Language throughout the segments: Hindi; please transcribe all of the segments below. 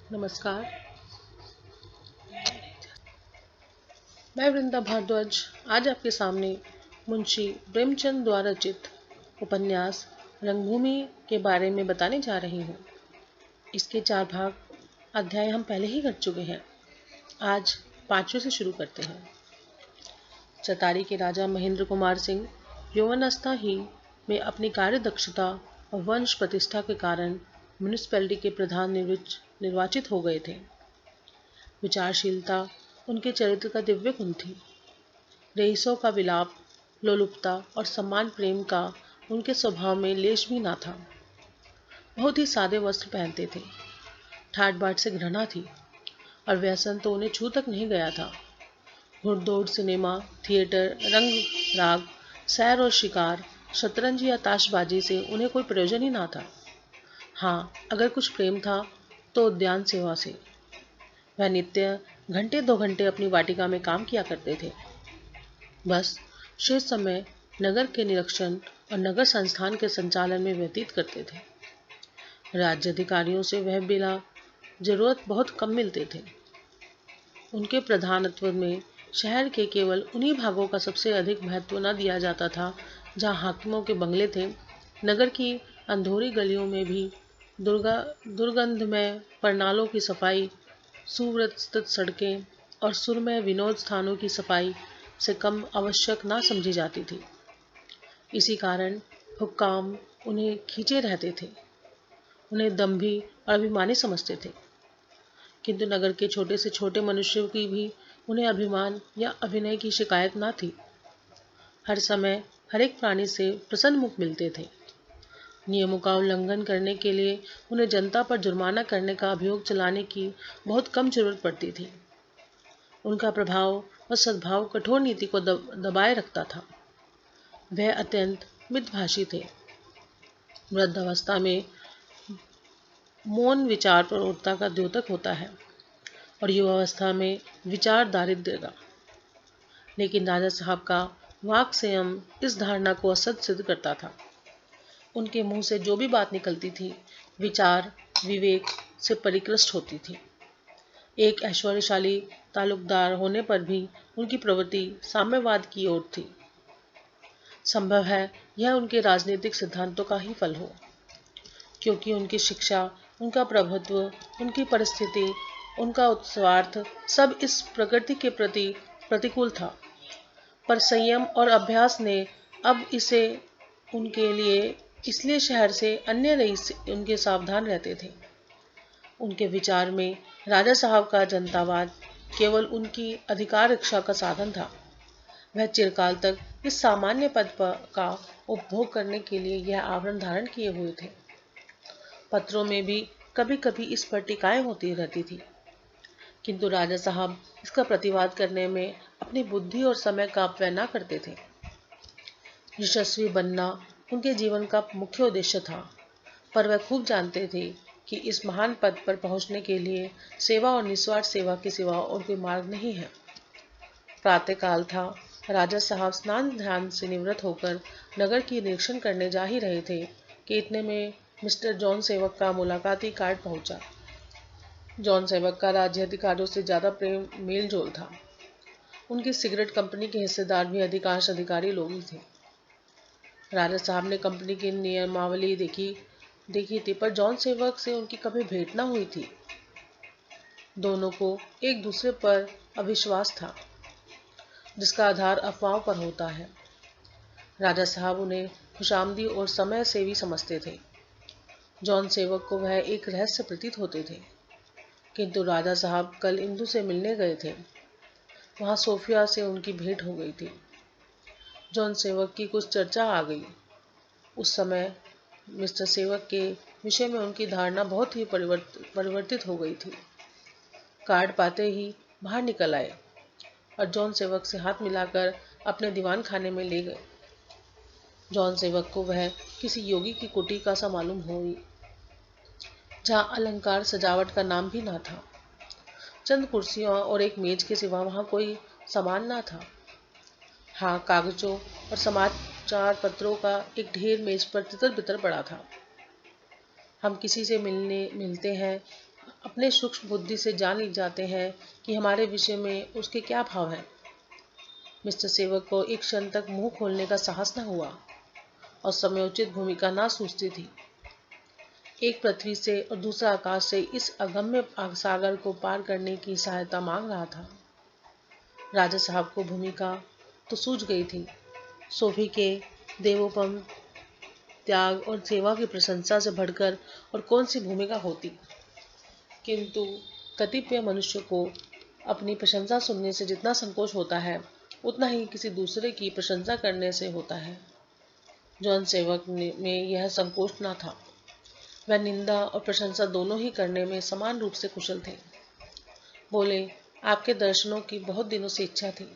नमस्कार। मैं वृंदा भारद्वाज आज आपके सामने मुंशी प्रेमचंद द्वारा रचित उपन्यास रंगभूमि के बारे में बताने जा रही हूँ। इसके 4 भाग अध्याय हम पहले ही कर चुके हैं। आज 5वें से शुरू करते हैं। चतारी के राजा महेंद्र कुमार सिंह यौवनावस्था ही में अपनी कार्य दक्षता और वंश प्रतिष्ठा के कारण म्यूनिसिपैलिटी के प्रधान निर्वाचित हो गए थे। विचारशीलता उनके चरित्र का दिव्य गुण थी। रईसों का विलाप, लोलुपता और सम्मान प्रेम का उनके स्वभाव में लेश भी ना था। बहुत ही सादे वस्त्र पहनते थे। ठाट बाट से घृणा थी और व्यसन तो उन्हें छू तक नहीं गया था। घुड़दौड़, सिनेमा, थिएटर, रंग राग, सैर और शिकार, शतरंज या ताशबाजी से उन्हें कोई प्रयोजन ही ना था। हाँ, अगर कुछ प्रेम था तो उद्यान सेवा से। वह नित्य घंटे 2 घंटे अपनी वाटिका में काम किया करते थे। बस शेष समय नगर के निरीक्षण और नगर संस्थान के संचालन में व्यतीत करते थे। राज्य अधिकारियों से वह बिना जरूरत बहुत कम मिलते थे। उनके प्रधानत्व में शहर के केवल उन्हीं भागों का सबसे अधिक महत्व न दिया जाता था जहाँ हाकिमों के बंगले थे। नगर की अंधेरी गलियों में भी दुर्गंधमय परनालों की सफाई, सुव्यवस्थित सड़कें और सुरमय विनोद स्थानों की सफाई से कम आवश्यक ना समझी जाती थी। इसी कारण हुक्काम उन्हें खींचे रहते थे, उन्हें दंभी और अभिमानी समझते थे। किंतु नगर के छोटे से छोटे मनुष्यों की भी उन्हें अभिमान या अभिनय की शिकायत ना थी। हर समय हर एक प्राणी से प्रसन्न मुख मिलते थे। नियमों का उल्लंघन करने के लिए उन्हें जनता पर जुर्माना करने का अभियोग चलाने की बहुत कम जरूरत पड़ती थी। उनका प्रभाव और सद्भाव कठोर नीति को दबाए रखता था। वह अत्यंत मितभाषी थे। वृद्धावस्था में मौन विचार प्रौढ़ता का द्योतक होता है और युवावस्था में विचार दारिद्र्य का। लेकिन राजा साहब का वाक् संयम इस धारणा को असत सिद्ध करता था। उनके मुंह से जो भी बात निकलती थी विचार विवेक से परिकृष्ट होती थी। एक ऐश्वर्यशाली तालुकदार होने पर भी उनकी प्रवृत्ति साम्यवाद की ओर थी। संभव है यह उनके राजनीतिक सिद्धांतों का ही फल हो, क्योंकि उनकी शिक्षा, उनका प्रभुत्व, उनकी परिस्थिति, उनका उत्स्वार्थ सब इस प्रकृति के प्रति प्रतिकूल था। पर संयम और अभ्यास ने अब इसे उनके लिए इसलिए शहर से अन्य रईस उनके सावधान रहते थे। उनके विचार में राजा साहब का जनतावाद केवल उनकी अधिकार रक्षा का साधन था। वह चिरकाल तक इस सामान्य पद का उपभोग करने के लिए यह आवरण धारण किए हुए थे। पत्रों में भी कभी कभी इस पर टीकाएं होती रहती थी, किंतु राजा साहब इसका प्रतिवाद करने में अपनी बुद्धि और समय का अपव्यय न करते थे। यशस्वी बनना उनके जीवन का मुख्य उद्देश्य था, पर वह खूब जानते थे कि इस महान पद पर पहुंचने के लिए सेवा और निस्वार्थ सेवा के सिवा और कोई मार्ग नहीं है। प्रातःकाल था। राजा साहब स्नान ध्यान से निवृत्त होकर नगर की निरीक्षण करने जा ही रहे थे कि इतने में मिस्टर जॉन सेवक का मुलाकाती कार्ड पहुंचा। जॉन सेवक का राज्य अधिकारियों से ज्यादा प्रेम मेल जोल था। उनकी सिगरेट कंपनी के हिस्सेदार भी अधिकांश अधिकारी लोग ही थे। राजा साहब ने कंपनी की नियमावली देखी थी, पर जॉन सेवक से उनकी कभी भेंट न हुई थी। दोनों को एक दूसरे पर अविश्वास था, जिसका आधार अफवाहों पर होता है। राजा साहब उन्हें खुशामदी और समय सेवी समझते थे। जॉन सेवक को वह एक रहस्य प्रतीत होते थे। किंतु राजा साहब कल इंदु से मिलने गए थे। वहां सोफिया से उनकी भेंट हो गई थी। जॉन सेवक की कुछ चर्चा आ गई। उस समय मिस्टर सेवक के विषय में उनकी धारणा बहुत ही परिवर्तित हो गई थी। कार्ड पाते ही बाहर निकल आए और जॉन सेवक से हाथ मिलाकर अपने दीवान खाने में ले गए। जॉन सेवक को वह किसी योगी की कुटी का सा मालूम हुई, जहाँ अलंकार सजावट का नाम भी ना था। चंद कुर्सियों और एक मेज के सिवा वहां कोई सामान ना था। हाँ, कागजों और समाचार पत्रों का एक ढेर मेज पर तितर बितर पड़ा था। हम किसी से मिलते हैं अपने सूक्ष्म बुद्धि से जान जाते हैं कि हमारे विषय में उसके क्या भाव हैं। मिस्टर सेवक को एक क्षण तक मुंह खोलने का साहस न हुआ और समयोचित भूमिका ना सूझती थी। एक पृथ्वी से और दूसरा आकाश से इस अगम्य सागर को पार करने की सहायता मांग रहा था। राजा साहब को भूमिका तो सूझ गई थी। सोफी के देवोपम, त्याग और सेवा की प्रशंसा से बढ़कर और कौन सी भूमिका होती। किंतु कतिपय मनुष्य को अपनी प्रशंसा सुनने से जितना संकोच होता है, उतना ही किसी दूसरे की प्रशंसा करने से होता है। जॉन सेवक में यह संकोच न था। वह निंदा और प्रशंसा दोनों ही करने में समान रूप से कुशल थे। बोले, आपके दर्शनों की बहुत दिनों से इच्छा थी,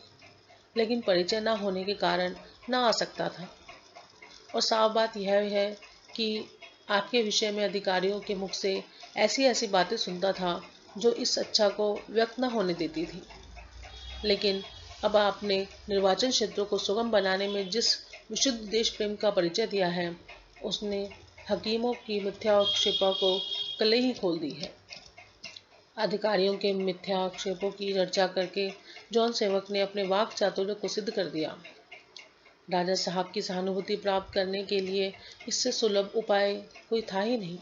लेकिन परिचय न होने के कारण न आ सकता था। और साफ बात यह है कि आपके विषय में अधिकारियों के मुख से ऐसी ऐसी बातें सुनता था जो इस इच्छा को व्यक्त न होने देती थी। लेकिन अब आपने निर्वाचन क्षेत्रों को सुगम बनाने में जिस विशुद्ध देश प्रेम का परिचय दिया है, उसने हकीमों की मिथ्याक्षेपों को कले ही खोल दी है। अधिकारियों के मिथ्याक्षेपों की चर्चा करके जॉन सेवक ने अपने वाक चातुर्य को सिद्ध कर दिया। राजा साहब की सहानुभूति प्राप्त करने के लिए इससे सुलभ उपाय कोई था ही नहीं।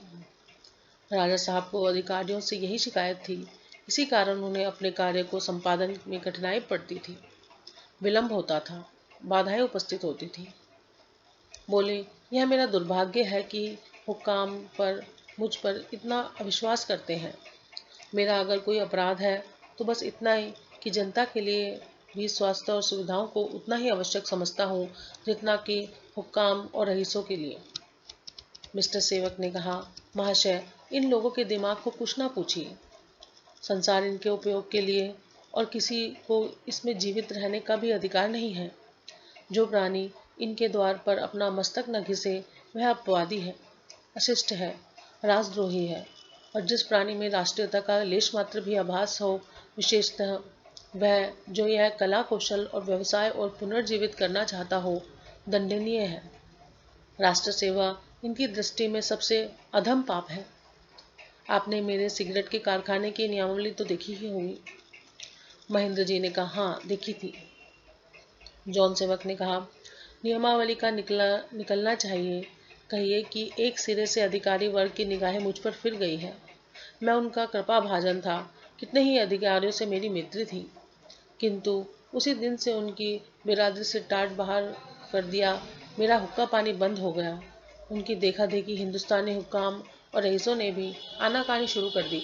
राजा साहब को अधिकारियों से यही शिकायत थी। इसी कारण उन्हें अपने कार्य को संपादन में कठिनाई पड़ती थी, विलंब होता था, बाधाएं उपस्थित होती थी। बोले, यह मेरा दुर्भाग्य है कि हुक्काम पर मुझ पर इतना अविश्वास करते हैं। मेरा अगर कोई अपराध है तो बस इतना ही कि जनता के लिए भी स्वास्थ्य और सुविधाओं को उतना ही आवश्यक समझता हूँ जितना कि हुक्काम और रईसों के लिए। मिस्टर सेवक ने कहा, महाशय, इन लोगों के दिमाग को कुछ ना पूछिए। संसार इनके उपयोग के लिए और किसी को इसमें जीवित रहने का भी अधिकार नहीं है। जो प्राणी इनके द्वार पर अपना मस्तक न घिसे वह अपवादी है, अशिष्ट है, राजद्रोही है। और जिस प्राणी में राष्ट्रीयता का लेश मात्र भी आभास हो, विशेषतः वह जो यह कला कौशल और व्यवसाय और पुनर्जीवित करना चाहता हो, दंडनीय है। राष्ट्र सेवा इनकी दृष्टि में सबसे अधम पाप है। आपने मेरे सिगरेट के कारखाने की नियमावली तो देखी ही होगी। महेंद्र जी ने कहा, हाँ, देखी थी। जॉन सेवक ने कहा, नियमावली का निकलना चाहिए। कहिए कि एक सिरे से अधिकारी वर्ग की निगाहें मुझ पर फिर गई है। मैं उनका कृपा भाजन था। कितने ही अधिकारियों से मेरी मैत्री थी, किंतु उसी दिन से उनकी बिरादरी से टाट बाहर कर दिया। मेरा हुक्का पानी बंद हो गया। उनकी देखा देखी हिंदुस्तानी हुक्काम और रईसों ने भी आनाकानी शुरू कर दी।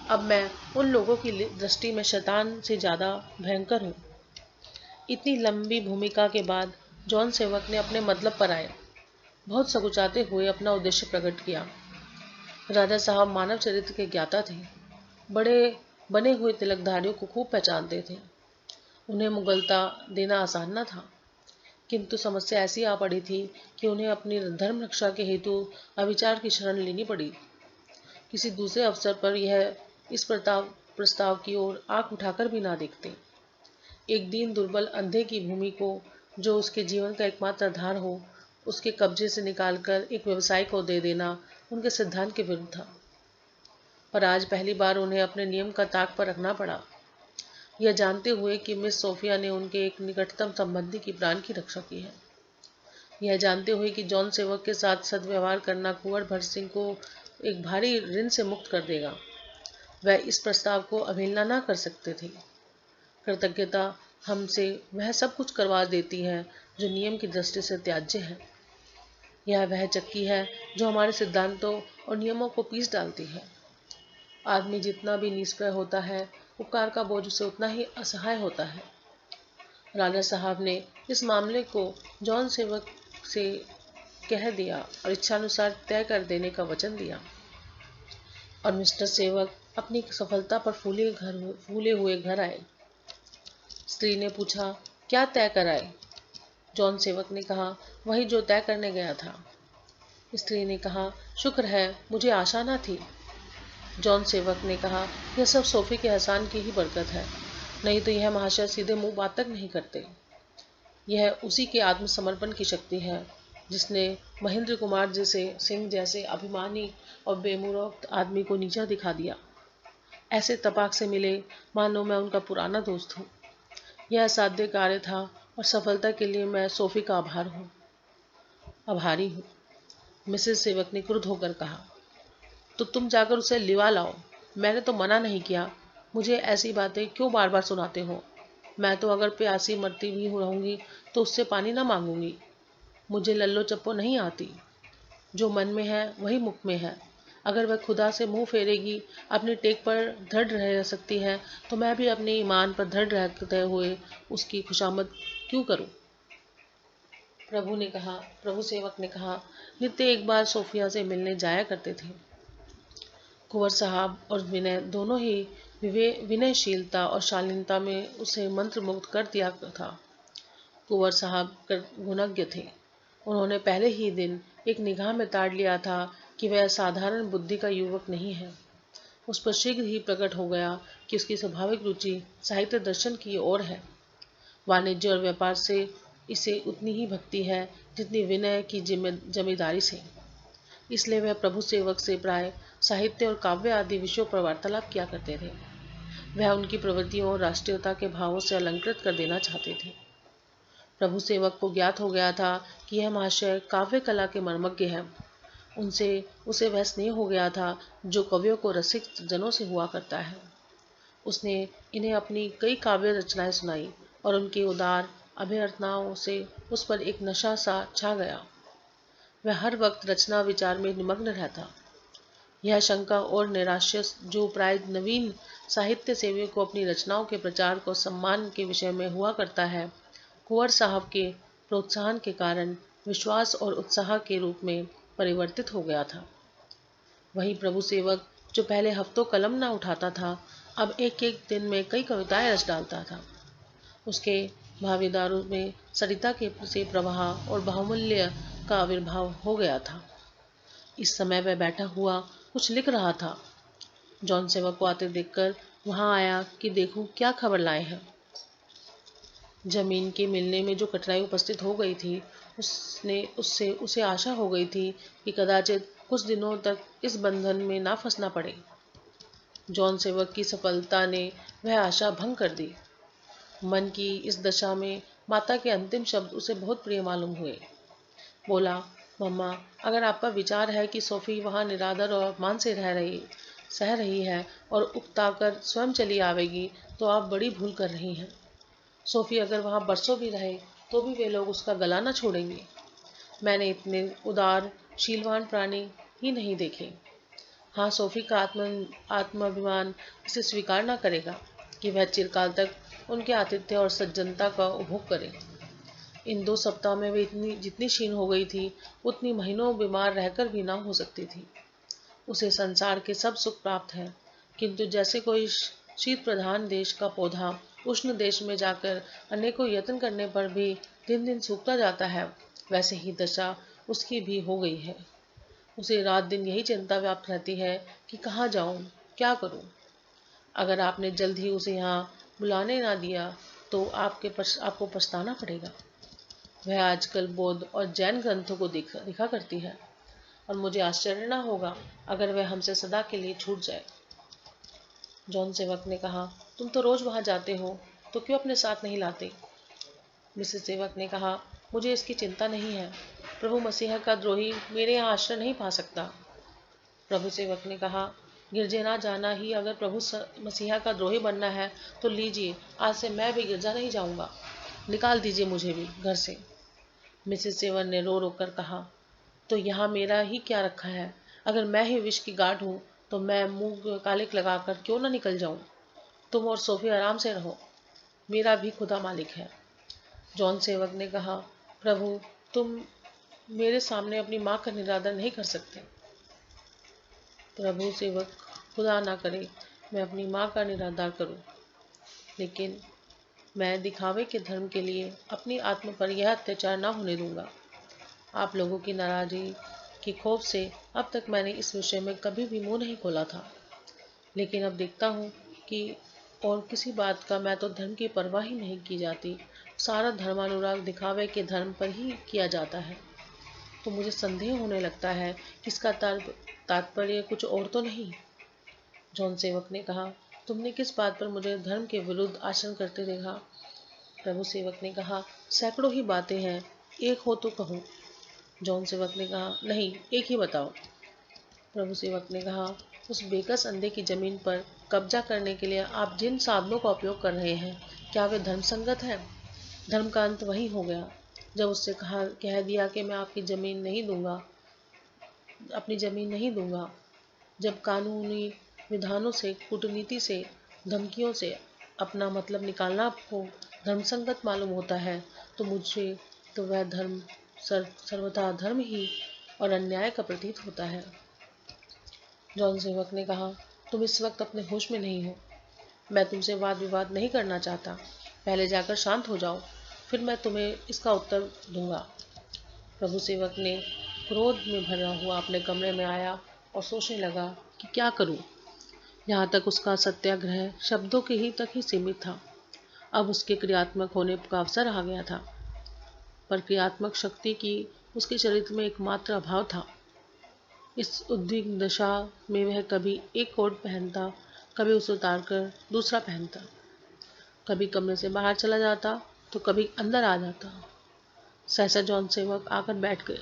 अब मैं उन लोगों की दृष्टि में शैतान से ज़्यादा भयंकर हूँ। इतनी लंबी भूमिका के बाद जॉन सेवक ने अपने मतलब पर आए बहुत सकुचाते हुए अपना उद्देश्य प्रकट किया। राजा साहब मानव चरित्र के ज्ञाता थे। बड़े बने हुए तिलकधारियों को खूब पहचानते थे। उन्हें मुगलता देना आसान न था, किंतु समस्या ऐसी आ पड़ी थी कि उन्हें अपनी धर्म रक्षा के हेतु अविचार की शरण लेनी पड़ी। किसी दूसरे अवसर पर यह इस प्रस्ताव की ओर आंख उठाकर भी ना देखते। एक दीन दुर्बल अंधे की भूमि को, जो उसके जीवन का एकमात्र आधार हो, उसके कब्जे से निकालकर एक व्यवसायी को दे देना उनके सिद्धांत के विरुद्ध था। पर आज पहली बार उन्हें अपने नियम का ताक पर रखना पड़ा, यह जानते हुए कि मिस सोफिया ने उनके एक निकटतम संबंधी की प्राण की रक्षा की है। यह जानते हुए कि जॉन सेवक के साथ सद्व्यवहार करना कुंवर भर सिंह को एक भारी ऋण से मुक्त कर देगा, वह इस प्रस्ताव को अवहेलना न कर सकते थे। कृतज्ञता हमसे वह सब कुछ करवा देती है जो नियम की दृष्टि से त्याज्य है। यह वह चक्की है जो हमारे सिद्धांतों और नियमों को पीस डालती है। आदमी जितना भी निष्प्रय होता है, उपकार का बोझ उसे उतना ही असहाय होता है। राजा साहब ने इस मामले को जॉन सेवक से कह दिया और इच्छानुसार तय कर देने का वचन दिया। और मिस्टर सेवक अपनी सफलता पर फूले हुए घर आए। स्त्री ने पूछा, क्या तय कराए? जॉन सेवक ने कहा, वही जो तय करने गया था। स्त्री ने कहा, शुक्र है, मुझे आशा न थी। जॉन सेवक ने कहा, यह सब सोफी के एहसान की ही बरकत है, नहीं तो यह महाशय सीधे मुंह बात तक नहीं करते। यह उसी के आत्मसमर्पण की शक्ति है जिसने महेंद्र कुमार सिंह जैसे अभिमानी और बेमुरौत आदमी को नीचा दिखा दिया। ऐसे तपाक से मिले मानो मैं उनका पुराना दोस्त हूँ। यह असाध्य कार्य था और सफलता के लिए मैं सोफी का आभारी हूँ। मिसेस सेवक ने क्रुद्ध होकर कहा, तो तुम जाकर उसे लिवा लाओ। मैंने तो मना नहीं किया। मुझे ऐसी बातें क्यों बार बार सुनाते हो? मैं तो अगर प्यासी मरती भी रहूंगी तो उससे पानी ना मांगूंगी। मुझे लल्लो चप्पो नहीं आती। जो मन में है वही मुख में है। अगर वह खुदा से मुंह फेरेगी, अपनी टेक पर दृढ़ रह सकती है, तो मैं भी अपने ईमान पर दृढ़ रहते हुए उसकी खुशामद क्यों करूं? प्रभु सेवक ने कहा, नित्य एक बार सोफिया से मिलने जाया करते थे। कुंवर साहब और विनय दोनों ही विनयशीलता और शालीनता में उसे मंत्रमुग्ध कर दिया था। कुंवर साहब गुणज्ञ थे। उन्होंने पहले ही दिन एक निगाह में ताड़ लिया था कि वह साधारण बुद्धि का युवक नहीं है। उस पर शीघ्र ही प्रकट हो गया कि उसकी स्वाभाविक रुचि साहित्य दर्शन की ओर है। वाणिज्य और व्यापार से इसे उतनी ही भक्ति है जितनी विनय की जमींदारी से। इसलिए वह प्रभु सेवक से प्राय साहित्य और काव्य आदि विषयों पर वार्तालाप किया करते थे। वह उनकी प्रवृत्तियों और राष्ट्रीयता के भावों से अलंकृत कर देना चाहते थे। प्रभु सेवक को ज्ञात हो गया था कि यह महाशय काव्य कला के मर्मज्ञ है। उसे वह स्नेह हो गया था जो कवियों को रसिक जनों से हुआ करता है। उसने इन्हें अपनी कई काव्य रचनाएं सुनाई और उनकी उदार अभिरचनाओं से उस पर एक नशा सा छा गया। वह हर वक्त रचना विचार में निमग्न रहता। यह शंका और नैराश्य जो प्राय नवीन साहित्य सेवियों को अपनी रचनाओं के प्रचार को सम्मान के विषय में हुआ करता है, कुंवर साहब के प्रोत्साहन के कारण विश्वास और उत्साह के रूप में परिवर्तित हो गया था। वहीं प्रभु सेवक जो पहले हफ्तों कलम न उठाता था, अब एक एक दिन में कई कविताएं रच डालता था। उसके भागीदारों में सरिता के से प्रवाह और बाहुल्य का आविर्भाव हो गया था। इस समय वह बैठा हुआ कुछ लिख रहा था। जॉन सेवक को आते देखकर वहां आया कि देखूं क्या खबर लाए हैं। जमीन के मिलने में जो कठिनाई उपस्थित हो गई थी, उसे आशा हो गई थी कि कदाचित कुछ दिनों तक इस बंधन में ना फंसना पड़े। जॉन सेवक की सफलता ने वह आशा भंग कर दी। मन की इस दशा में माता के अंतिम शब्द उसे बहुत प्रिय मालूम हुए। बोला, मम्मा, अगर आपका विचार है कि सोफी वहाँ निरादर और अपमान से सह रही है और उकताकर स्वयं चली आवेगी, तो आप बड़ी भूल कर रही हैं। सोफी अगर वहाँ बरसों भी रहे तो भी वे लोग उसका गला न छोड़ेंगे। मैंने इतने उदार शीलवान प्राणी ही नहीं देखे। हाँ, सोफी का आत्माभिमान इसे स्वीकार न करेगा कि वह चिरकाल तक उनके आतिथ्य और सज्जनता का उपभोग करे। इन 2 सप्ताह में वे जितनी क्षीण हो गई थी, उतनी महीनों बीमार रहकर भी ना हो सकती थी। उसे संसार के सब सुख प्राप्त हैं, किंतु जैसे कोई शीत प्रधान देश का पौधा उष्ण देश में जाकर अनेकों यत्न करने पर भी दिन दिन सूखता जाता है, वैसे ही दशा उसकी भी हो गई है। उसे रात दिन यही चिंता व्याप्त रहती है कि कहाँ जाऊं, क्या करूं। अगर आपने जल्द ही उसे यहाँ बुलाने ना दिया तो आपको पछताना पड़ेगा। वह आजकल बौद्ध और जैन ग्रंथों को लिखा करती है और मुझे आश्चर्य न होगा अगर वह हमसे सदा के लिए छूट जाए। जॉन सेवक ने कहा, तुम तो रोज वहां जाते हो, तो क्यों अपने साथ नहीं लाते? मिसेस सेवक ने कहा, मुझे इसकी चिंता नहीं है। प्रभु मसीहा का द्रोही मेरे यहाँ आश्रय नहीं पा सकता। प्रभु सेवक ने कहा, गिरजे ना जाना ही अगर प्रभु मसीहा का द्रोही बनना है तो लीजिए, आज से मैं भी गिरजा नहीं जाऊंगा। निकाल दीजिए मुझे भी घर से। मिसेस सेवन ने रो रो कर कहा, तो यहाँ मेरा ही क्या रखा है? अगर मैं ही विष की गांठ हूँ तो मैं मुंह कालिक लगाकर क्यों ना निकल जाऊं? तुम और सोफी आराम से रहो, मेरा भी खुदा मालिक है। जॉन सेवक ने कहा, प्रभु, तुम मेरे सामने अपनी माँ का निरादर नहीं कर सकते। प्रभु सेवक, खुदा ना करे मैं अपनी माँ का निरादर करूं, लेकिन मैं दिखावे के धर्म के लिए अपनी आत्मा पर यह अत्याचार ना होने दूंगा। आप लोगों की नाराजगी की खौफ से अब तक मैंने इस विषय में कभी भी मुंह नहीं खोला था, लेकिन अब देखता हूँ कि और किसी बात का मैं तो धर्म की परवाह ही नहीं की जाती। सारा धर्मानुराग दिखावे के धर्म पर ही किया जाता है। तो मुझे संदेह होने लगता है कि इसका तात्पर्य कुछ और तो नहीं। जॉन सेवक ने कहा, तुमने किस बात पर मुझे धर्म के विरुद्ध आचरण करते देखा? प्रभु सेवक ने कहा, सैकड़ों ही बातें हैं, एक हो तो कहो। जॉन सेवक ने कहा, नहीं, एक ही बताओ। प्रभु सेवक ने कहा, उस बेकस अंधे की जमीन पर कब्जा करने के लिए आप जिन साधनों का उपयोग कर रहे हैं, क्या वे धर्म संगत है? धर्म का अंत वही हो गया जब उससे कह दिया कि मैं आपकी जमीन नहीं दूंगा, अपनी जमीन नहीं दूंगा। जब कानूनी विधानों से, कूटनीति से, धमकियों से अपना मतलब निकालना आपको धर्मसंगत मालूम होता है, तो मुझे तो वह धर्म सर्वथा धर्म ही और अन्याय का प्रतीत होता है। जॉन सेवक ने कहा, तुम इस वक्त अपने होश में नहीं हो। मैं तुमसे वाद विवाद नहीं करना चाहता। पहले जाकर शांत हो जाओ, फिर मैं तुम्हें इसका उत्तर दूंगा। प्रभु सेवक ने क्रोध में भरा हुआ अपने कमरे में आया और सोचने लगा कि क्या करूं। यहाँ तक उसका सत्याग्रह शब्दों के ही तक ही सीमित था। अब उसके क्रियात्मक होने का अवसर आ गया था, पर क्रियात्मक शक्ति की उसके चरित्र में एकमात्र अभाव था। इस उद्विग्न दशा में वह कभी एक कोट पहनता, कभी उसे उतारकर दूसरा पहनता, कभी कमरे से बाहर चला जाता तो कभी अंदर आ जाता। सहसा जॉन सेवक आकर बैठ गए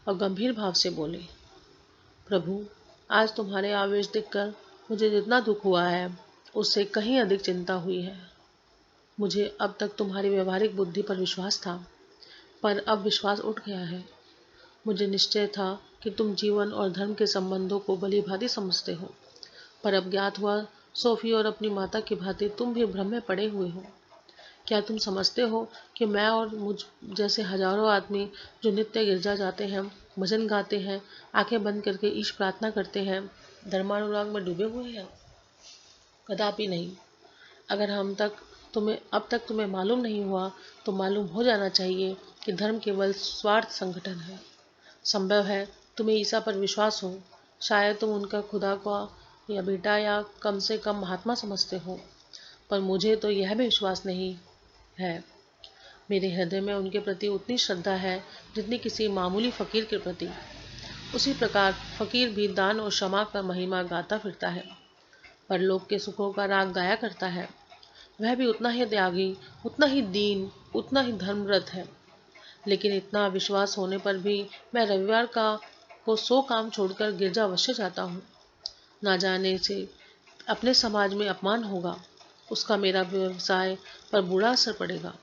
और गंभीर भाव से बोले, प्रभु, आज तुम्हारे आवेश देखकर मुझे जितना दुख हुआ है, उससे कहीं अधिक चिंता हुई है। मुझे अब तक तुम्हारी व्यवहारिक बुद्धि पर विश्वास था, पर अब विश्वास उठ गया है। मुझे निश्चय था कि तुम जीवन और धर्म के संबंधों को भली भांति समझते हो, पर अब ज्ञात हुआ सोफी और अपनी माता की भांति तुम भी भ्रम में पड़े हुए हो। क्या तुम समझते हो कि मैं और मुझ जैसे हजारों आदमी जो नित्य गिरजा जाते हैं, भजन गाते हैं, आंखें बंद करके ईश प्रार्थना करते हैं, धर्मानुराग में डूबे हुए हैं? कदापि नहीं। अगर अब तक तुम्हें मालूम नहीं हुआ, तो मालूम हो जाना चाहिए कि धर्म केवल स्वार्थ संगठन है। संभव है तुम्हें ईसा पर विश्वास हो, शायद तुम उनका खुदा का या बेटा या कम से कम महात्मा समझते हो, पर मुझे तो यह भी विश्वास नहीं है। मेरे हृदय में उनके प्रति उतनी श्रद्धा है जितनी किसी मामूली फकीर के प्रति। उसी प्रकार फकीर भी दान और क्षमा का महिमा गाता फिरता है, परलोक के सुखों का राग गाया करता है। वह भी उतना ही त्यागी, उतना ही दीन, उतना ही धर्मरत है। लेकिन इतना विश्वास होने पर भी मैं रविवार को 100 काम छोड़कर गिरजा अवश्य जाता हूँ। ना जाने से अपने समाज में अपमान होगा, उसका मेरा व्यवसाय पर बुरा असर पड़ेगा,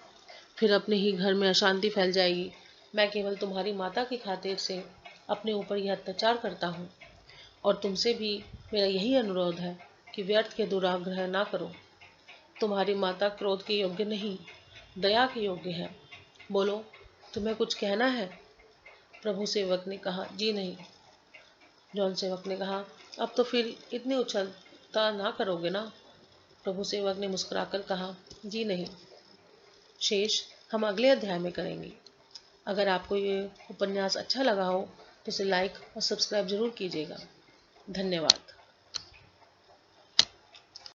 फिर अपने ही घर में अशांति फैल जाएगी। मैं केवल तुम्हारी माता की खातिर से अपने ऊपर यह अत्याचार करता हूँ, और तुमसे भी मेरा यही अनुरोध है कि व्यर्थ के दुराग्रह ना करो। तुम्हारी माता क्रोध के योग्य नहीं, दया के योग्य है। बोलो, तुम्हें कुछ कहना है? प्रभु सेवक ने कहा, जी नहीं। जॉन सेवक ने कहा, अब तो फिर इतनी उछलता ना करोगे ना? प्रभु सेवक ने मुस्कुराकर कहा, जी नहीं। शेष हम अगले अध्याय में करेंगे। अगर आपको ये उपन्यास अच्छा लगा हो तो इसे लाइक और सब्सक्राइब जरूर कीजिएगा। धन्यवाद।